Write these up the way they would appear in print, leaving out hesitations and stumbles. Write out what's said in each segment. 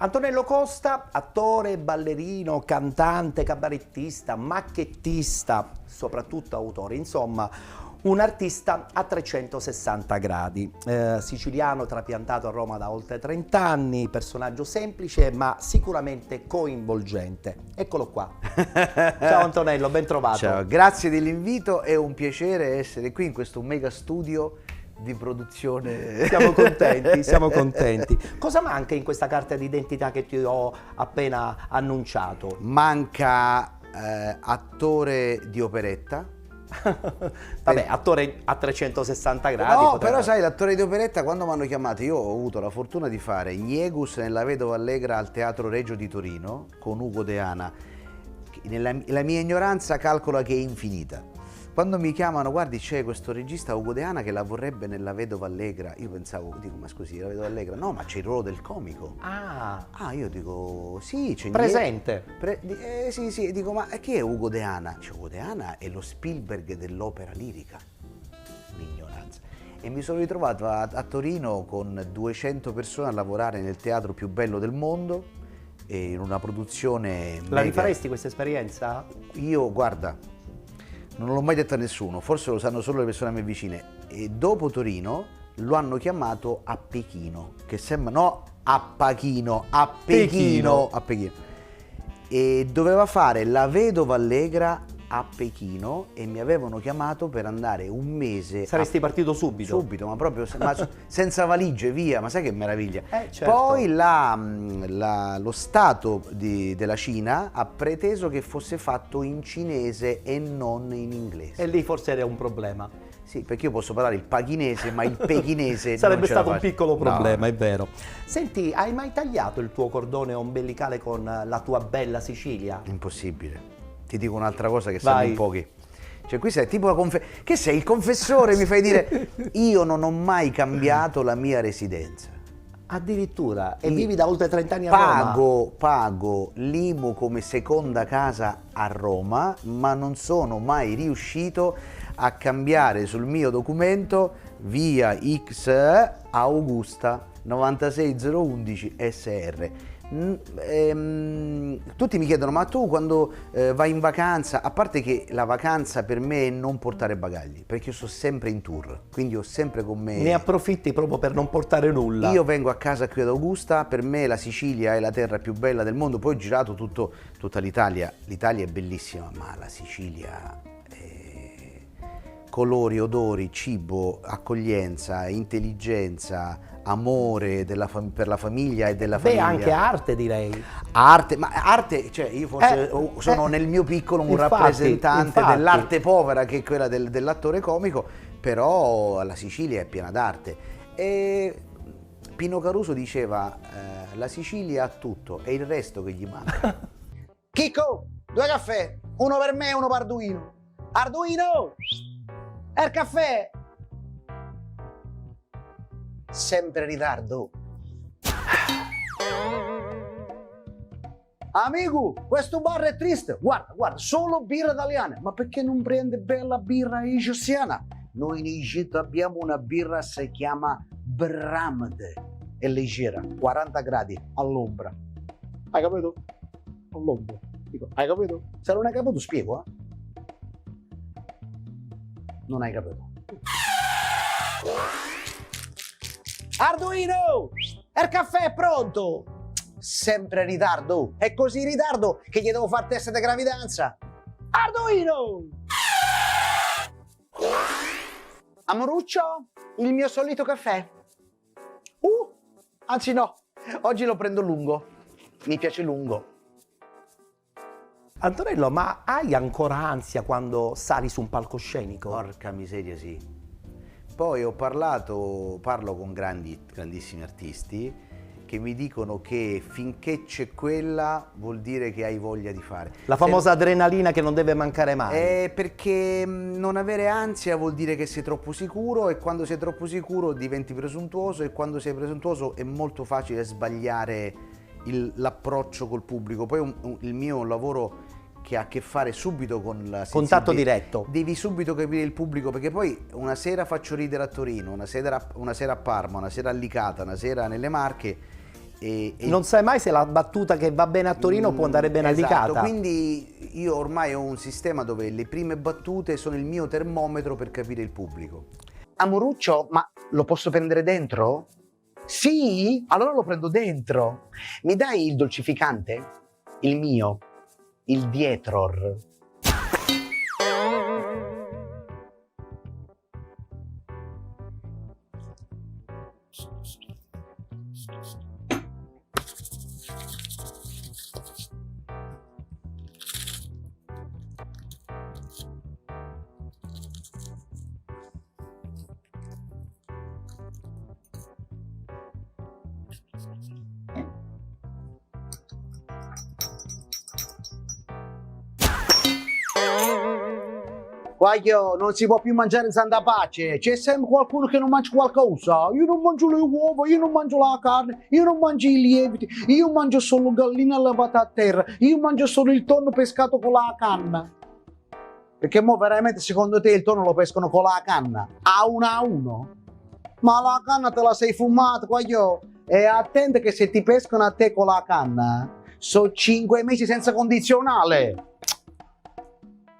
Antonello Costa, attore, ballerino, cantante, cabarettista, macchettista, soprattutto autore, insomma un artista a 360 gradi, siciliano trapiantato a Roma da oltre 30 anni, personaggio semplice ma sicuramente coinvolgente. Eccolo qua. Ciao Antonello, ben trovato. Ciao, grazie dell'invito, è un piacere essere qui in questo mega studio di produzione. Siamo contenti, siamo contenti. Cosa manca in questa carta d'identità che ti ho appena annunciato? Manca attore di operetta. Vabbè, attore a 360 gradi. No, poteva... però sai, l'attore di operetta quando mi hanno chiamato, io ho avuto la fortuna di fare Niegus nella Vedova Allegra al Teatro Regio di Torino con Ugo Deana. La mia ignoranza calcola che è infinita. Quando mi chiamano, guardi c'è questo regista Ugo Deana che la vorrebbe nella Vedova Allegra, io pensavo, dico ma scusi, la Vedova Allegra? No, ma c'è il ruolo del comico. Ah, Io dico sì, c'è presente. Sì, dico ma chi è Ugo Deana? Cioè, Ugo Deana è lo Spielberg dell'opera lirica. Un'ignoranza. E mi sono ritrovato a Torino con 200 persone a lavorare nel teatro più bello del mondo e in una produzione La mega. rifaresti questa esperienza? Io, guarda, non l'ho mai detto a nessuno, forse lo sanno solo le persone a me vicine. E dopo Torino lo hanno chiamato a Pechino, che sembra, no, a Pachino, a Pechino, a Pechino. E doveva fare La Vedova Allegra a Pechino e mi avevano chiamato per andare un mese. Saresti partito subito? Subito, ma proprio senza valigie, via, ma sai che meraviglia. Certo. Poi lo Stato della Cina ha preteso che fosse fatto in cinese e non in inglese. E lì forse era un problema. Sì, perché io posso parlare il pachinese, ma il pechinese sarebbe non ce la stato un faccio. piccolo problema, No. è vero. Senti, hai mai tagliato il tuo cordone ombelicale con la tua bella Sicilia? Impossibile. Ti dico un'altra cosa che Vai. sanno in pochi. Cioè qui sei tipo che sei il confessore, mi fai dire io non ho mai cambiato la mia residenza. Addirittura? E vivi da oltre 30 anni a Roma? Pago l'IMU come seconda casa a Roma, ma non sono mai riuscito a cambiare sul mio documento via X Augusta 96011 SR. Tutti mi chiedono ma tu quando vai in vacanza, a parte che la vacanza per me è non portare bagagli, perché io sto sempre in tour, quindi ho sempre con me. Ne approfitti proprio per non portare nulla? Io vengo a casa qui ad Augusta, per me la Sicilia è la terra più bella del mondo, poi ho girato tutta l'Italia, l'Italia è bellissima, ma la Sicilia colori, odori, cibo, accoglienza, intelligenza, amore per la famiglia e della famiglia. Beh, anche arte direi. Arte, cioè io forse sono nel mio piccolo un rappresentante dell'arte povera che è quella dell'attore comico, però la Sicilia è piena d'arte. E Pino Caruso diceva la Sicilia ha tutto, è il resto che gli manca. Chicco, 2 caffè, uno per me e uno per Arduino. Arduino! Il caffè! Sempre in ritardo. Amico, questo bar è triste. Guarda, solo birra italiana. Ma perché non prende bella birra egiziana? Noi in Egitto abbiamo una birra che si chiama Bramde. È leggera, 40 gradi all'ombra. Hai capito? All'ombra. Dico, hai capito? Se non hai capito, spiego, Non hai capito. Arduino! Il caffè è pronto! Sempre in ritardo. È così in ritardo che gli devo fare test di gravidanza. Arduino! Amoruccio, il mio solito caffè. Anzi no, oggi lo prendo lungo. Mi piace lungo. Antonello, ma hai ancora ansia quando sali su un palcoscenico? Porca miseria, sì. Poi parlo con grandissimi artisti che mi dicono che finché c'è quella vuol dire che hai voglia di fare. La famosa adrenalina che non deve mancare mai. Perché non avere ansia vuol dire che sei troppo sicuro e quando sei troppo sicuro diventi presuntuoso e quando sei presuntuoso è molto facile sbagliare l'approccio col pubblico. Poi il mio è un lavoro che ha a che fare subito con la contatto diretto. Devi subito capire il pubblico, perché poi una sera faccio ridere a Torino, una sera a Parma, una sera a Licata, una sera nelle Marche non sai mai se la battuta che va bene a Torino può andare bene a Licata. Quindi io ormai ho un sistema dove le prime battute sono il mio termometro per capire il pubblico. Amoruccio, ma lo posso prendere dentro? Sì? Allora lo prendo dentro. Mi dai il dolcificante? Il mio, il Dietror. Guaglio, non si può più mangiare in santa pace, c'è sempre qualcuno che non mangia qualcosa. Io non mangio le uova, io non mangio la carne, io non mangio i lieviti, io mangio solo gallina allevata a terra, io mangio solo il tonno pescato con la canna. Perché mo veramente secondo te il tonno lo pescano con la canna? A uno? Ma la canna te la sei fumata, guaglio. E attenta che se ti pescano a te con la canna, sono 5 mesi senza condizionale.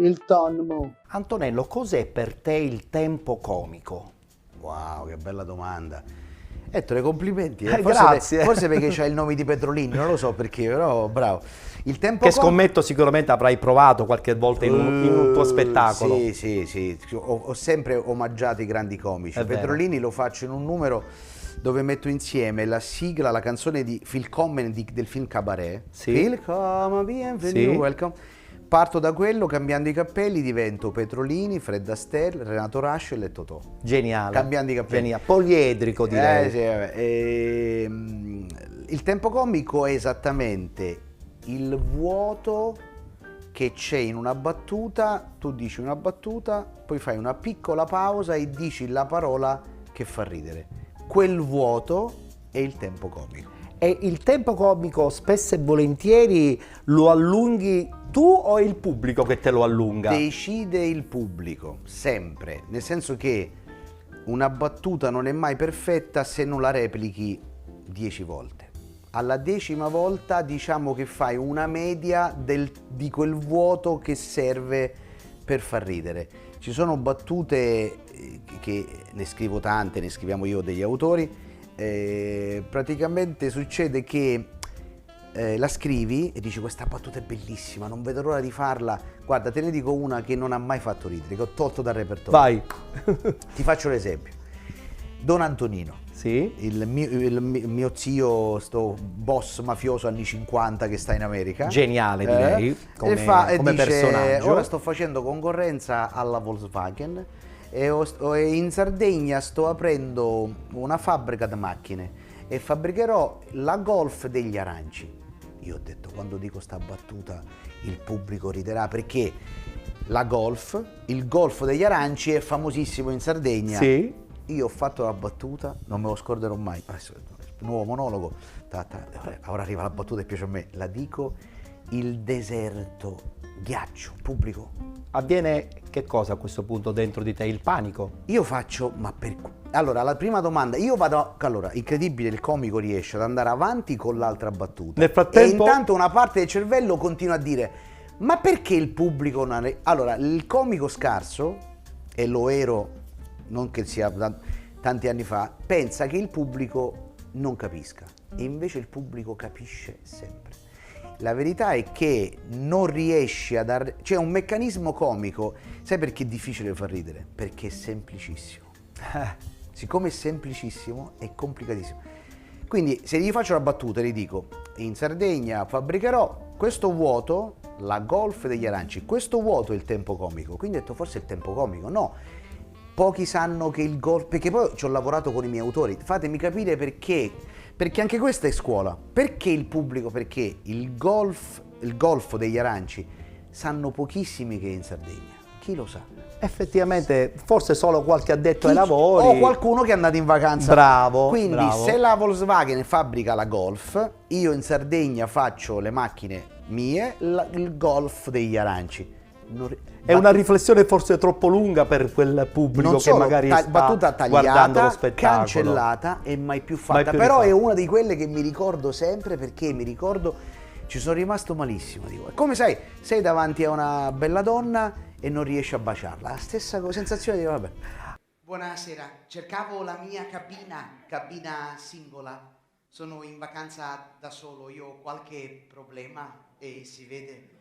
Il tonno. Antonello, cos'è per te il tempo comico? Wow, che bella domanda. Ettore, complimenti. Grazie. Forse perché c'hai il nome di Petrolini, non lo so perché, però bravo. Il tempo che scommetto sicuramente avrai provato qualche volta in un tuo spettacolo. Sì. Ho sempre omaggiato i grandi comici. Petrolini lo faccio in un numero dove metto insieme la sigla, la canzone di Phil Common del film Cabaret. Sì. Phil Common, bienvenue, welcome. Parto da quello, cambiando i cappelli divento Petrolini, Fred Astaire, Renato Rascel e Totò. Geniale. Cambiando i cappelli. Geniale. Poliedrico direi. Sì, il tempo comico è esattamente il vuoto che c'è in una battuta, tu dici una battuta, poi fai una piccola pausa e dici la parola che fa ridere. Quel vuoto è il tempo comico. E il tempo comico spesso e volentieri lo allunghi tu o è il pubblico che te lo allunga? Decide il pubblico, sempre. Nel senso che una battuta non è mai perfetta se non la replichi 10 volte. Alla 10ª volta diciamo che fai una media di quel vuoto che serve per far ridere. Ci sono battute che ne scrivo tante, ne scriviamo io degli autori, praticamente succede che la scrivi e dici questa battuta è bellissima, non vedo l'ora di farla. Guarda, te ne dico una che non ha mai fatto ridere, che ho tolto dal repertorio. Vai. Ti faccio l'esempio. Don Antonino. Sì. Il mio zio, sto boss mafioso anni 50 che sta in America. Geniale direi, come dice, personaggio. Ora sto facendo concorrenza alla Volkswagen e in Sardegna sto aprendo una fabbrica di macchine e fabbricherò la Golf degli aranci. Io ho detto, quando dico sta battuta il pubblico riderà, perché la Golf, il Golfo degli aranci è famosissimo in Sardegna. Sì. Io ho fatto la battuta, non me lo scorderò mai. Adesso, nuovo monologo, ora arriva la battuta che piace a me. La dico, il deserto, ghiaccio, pubblico. Avviene che cosa a questo punto dentro di te? Il panico? Io faccio, allora, la prima domanda, allora, incredibile, il comico riesce ad andare avanti con l'altra battuta. Nel frattempo... E intanto una parte del cervello continua a dire, ma perché il pubblico non ha... Allora, il comico scarso, e lo ero, non che sia tanti anni fa, pensa che il pubblico non capisca. E invece il pubblico capisce sempre. La verità è che non riesci a dare... C'è un meccanismo comico, sai perché è difficile far ridere? Perché è semplicissimo. Siccome è semplicissimo, è complicatissimo. Quindi se gli faccio la battuta, gli dico, in Sardegna fabbricherò questo vuoto, la Golf degli aranci, questo vuoto è il tempo comico. Quindi ho detto, forse è il tempo comico. No, pochi sanno che il golf... Perché poi ci ho lavorato con i miei autori. Fatemi capire perché... Perché anche questa è scuola. Perché il pubblico? Perché il Golfo degli aranci sanno pochissimi che è in Sardegna. Chi lo sa? Effettivamente, forse solo qualche addetto ai lavori. O qualcuno che è andato in vacanza. Bravo. Quindi bravo. Se la Volkswagen fabbrica la Golf, io in Sardegna faccio le macchine mie, il Golf degli aranci. È una riflessione forse troppo lunga per quel pubblico non solo, che magari sta battuta guardando lo tagliata, spettacolo. cancellata e mai più fatta. Mai più Però rifatta. è una di quelle che mi ricordo sempre, perché mi ricordo, ci sono rimasto malissimo. Dico. Come sai, sei davanti a una bella donna e non riesci a baciarla. La stessa sensazione di vabbè. Buonasera, cercavo la mia cabina singola. Sono in vacanza da solo, io ho qualche problema e si vede.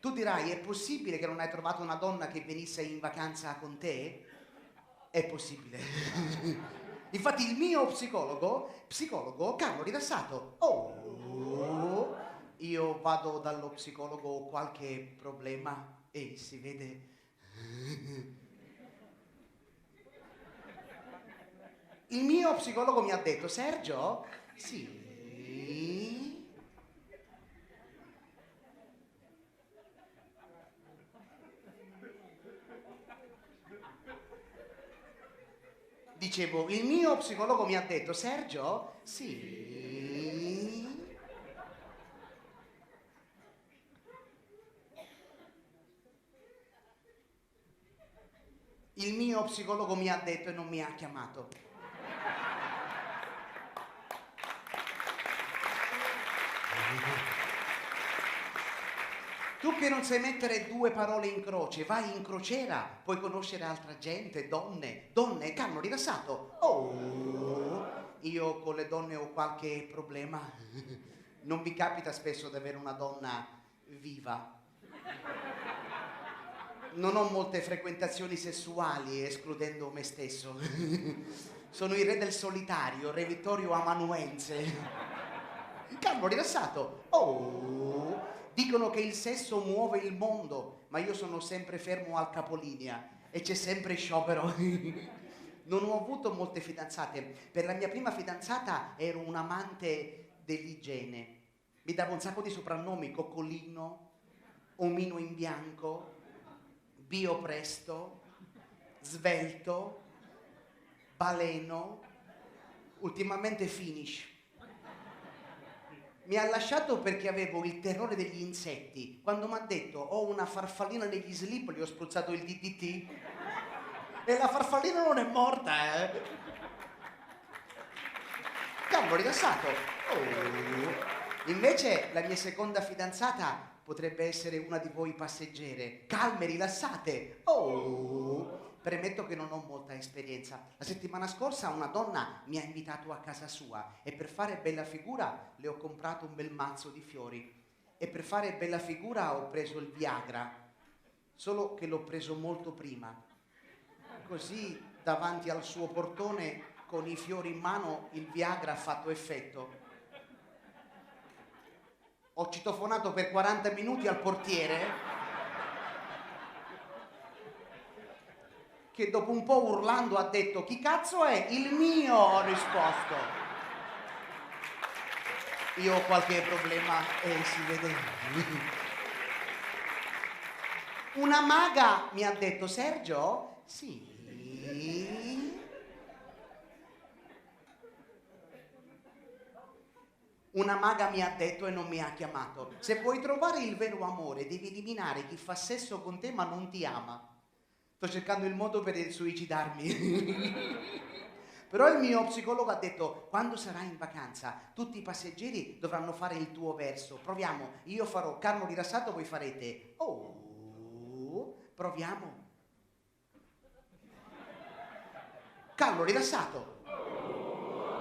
Tu dirai, è possibile che non hai trovato una donna che venisse in vacanza con te? È possibile. Infatti il mio psicologo Carlo Rilassato. Oh, io vado dallo psicologo, ho qualche problema e si vede. Il mio psicologo mi ha detto, Sergio, sì. Dicevo, il mio psicologo mi ha detto, Sergio, sì. Il mio psicologo mi ha detto e non mi ha chiamato. Tu che non sai mettere due parole in croce, vai in crociera, puoi conoscere altra gente, donne, Carlo Rilassato. Oh, io con le donne ho qualche problema. Non mi capita spesso di avere una donna viva. Non ho molte frequentazioni sessuali, escludendo me stesso. Sono il re del solitario, re Vittorio Amanuense. Carlo Rilassato. Oh, dicono che il sesso muove il mondo, ma io sono sempre fermo al capolinea e c'è sempre sciopero. Non ho avuto molte fidanzate. Per la mia prima fidanzata ero un amante dell'igiene. Mi dava un sacco di soprannomi: coccolino, omino in bianco, bio presto, svelto, baleno, ultimamente finish. Mi ha lasciato perché avevo il terrore degli insetti. Quando mi ha detto ho una farfallina negli slip, gli ho spruzzato il DDT. E la farfallina non è morta, eh? Carlo Rilassato. Oh. Invece la mia seconda fidanzata potrebbe essere una di voi passeggere. Calme, rilassate. Oh. Premetto che non ho molta esperienza. La settimana scorsa una donna mi ha invitato a casa sua e per fare bella figura le ho comprato un bel mazzo di fiori. E per fare bella figura ho preso il Viagra, solo che l'ho preso molto prima. Così davanti al suo portone con i fiori in mano il Viagra ha fatto effetto. Ho citofonato per 40 minuti al portiere, che dopo un po' urlando ha detto chi cazzo è? Il mio, ho risposto. Io ho qualche problema e si vede. Una maga mi ha detto Sergio? Sì. Una maga mi ha detto e non mi ha chiamato. Se vuoi trovare il vero amore devi eliminare chi fa sesso con te ma non ti ama. Sto cercando il modo per suicidarmi. Però il mio psicologo ha detto quando sarai in vacanza tutti i passeggeri dovranno fare il tuo verso. Proviamo, io farò Carlo Rilassato, voi farete oh, proviamo. Carlo Rilassato.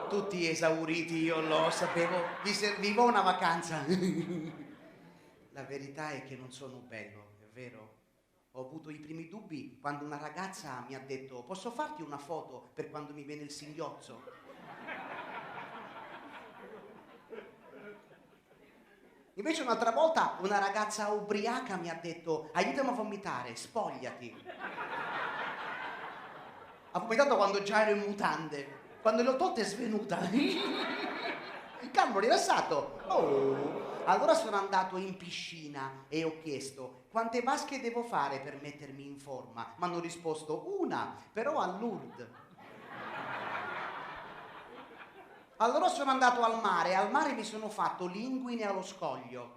Tutti esauriti, io lo sapevo, vi serviva una vacanza. La verità è che non sono bello, è vero? Ho avuto i primi dubbi quando una ragazza mi ha detto posso farti una foto per quando mi viene il singhiozzo? Invece un'altra volta una ragazza ubriaca mi ha detto aiutami a vomitare, spogliati. Ha vomitato quando già ero in mutande. Quando le ho tolte è svenuta. Carlo Rilassato. Oh. Allora sono andato in piscina e ho chiesto quante vasche devo fare per mettermi in forma. Mi hanno risposto una, però a Lourdes. Allora sono andato al mare mi sono fatto linguine allo scoglio.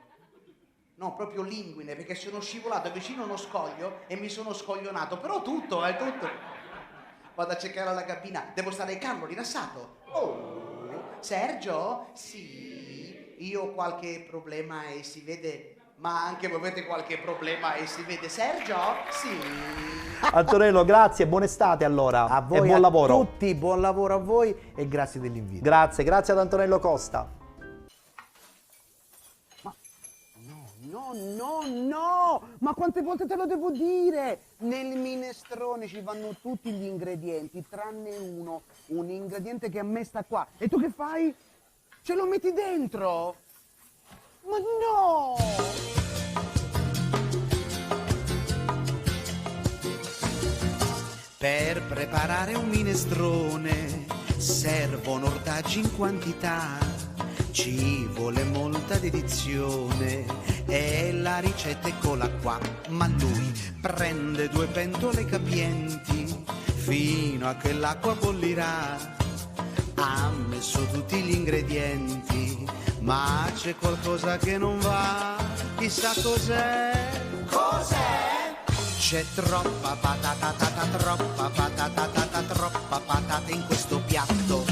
No, proprio linguine, perché sono scivolato vicino a uno scoglio e mi sono scoglionato. Però tutto, è tutto. Vado a cercare la cabina. Devo stare calmo, rilassato. Oh, Sergio? Sì. Io ho qualche problema e si vede... Ma anche voi avete qualche problema e si vede. Sergio? Sì. Antonello, grazie, buona estate allora. A voi, e buon lavoro. A tutti, buon lavoro a voi e grazie dell'invito. Grazie ad Antonello Costa. No, ma quante volte te lo devo dire? Nel minestrone ci vanno tutti gli ingredienti, tranne uno, un ingrediente che a me sta qua. E tu che fai? Ce lo metti dentro? Ma no! Per preparare un minestrone servono ortaggi in quantità, ci vuole molta dedizione e la ricetta eccola qua. Ma lui prende 2 pentole capienti fino a che l'acqua bollirà. Ha messo tutti gli ingredienti, ma c'è qualcosa che non va, chissà cos'è. Cos'è? C'è troppa patata, troppa patata in questo piatto.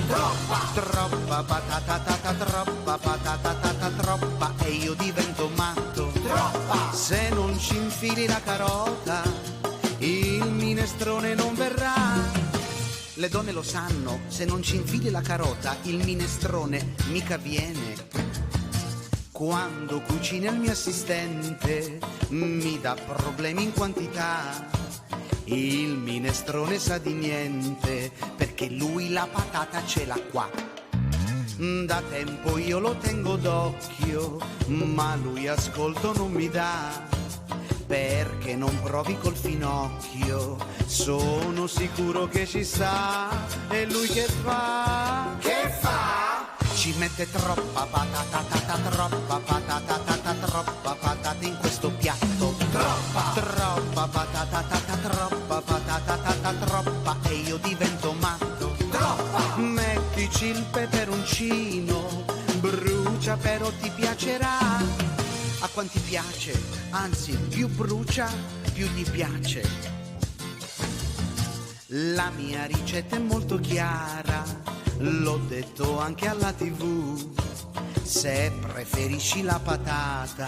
Troppa patata, troppa patata, troppa e io divento matto. Se non ci infili la carota, il minestrone non verrà. Le donne lo sanno, se non ci infili la carota, il minestrone mica viene. Quando cucina il mio assistente, mi dà problemi in quantità. Il minestrone sa di niente, perché lui la patata ce l'ha qua. Da tempo io lo tengo d'occhio, ma lui ascolto non mi dà. Perché non provi col finocchio, sono sicuro che ci sta. E lui che fa? Che fa? Ci mette troppa patata, troppa patata in questo piatto. Troppa patata, troppa patata, troppa e io divento matto. Mettici il peperoncino, brucia però ti piacerà. A quanti piace, anzi più brucia più gli piace. La mia ricetta è molto chiara, l'ho detto anche alla TV. Se preferisci la patata,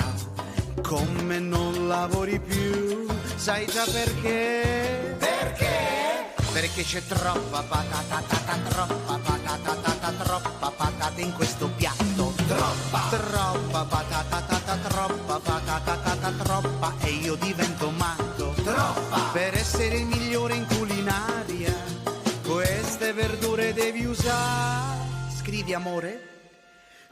con me non lavori più. Sai già perché? Perché? Perché c'è troppa patata, troppa patata in questo piatto. Troppa patata, troppa patata, troppa e io divento matto. Per essere il migliore in culinaria, queste verdure devi usare. Scrivi amore?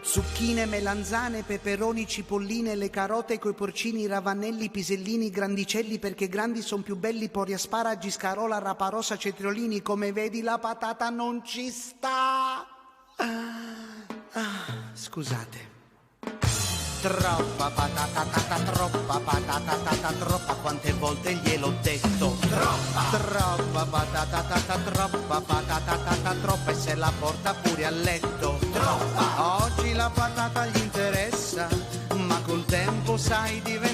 Zucchine, melanzane, peperoni, cipolline, le carote coi porcini, ravanelli, pisellini, grandicelli perché grandi son più belli, pori asparagi, scarola, raparosa, cetriolini. Come vedi la patata non ci sta. Scusate. Troppa patata, troppa patata, troppa, quante volte gliel'ho detto. Troppa patata, troppa patata, troppa e se la porta pure a letto. Oggi la patata gli interessa, ma col tempo sai diventare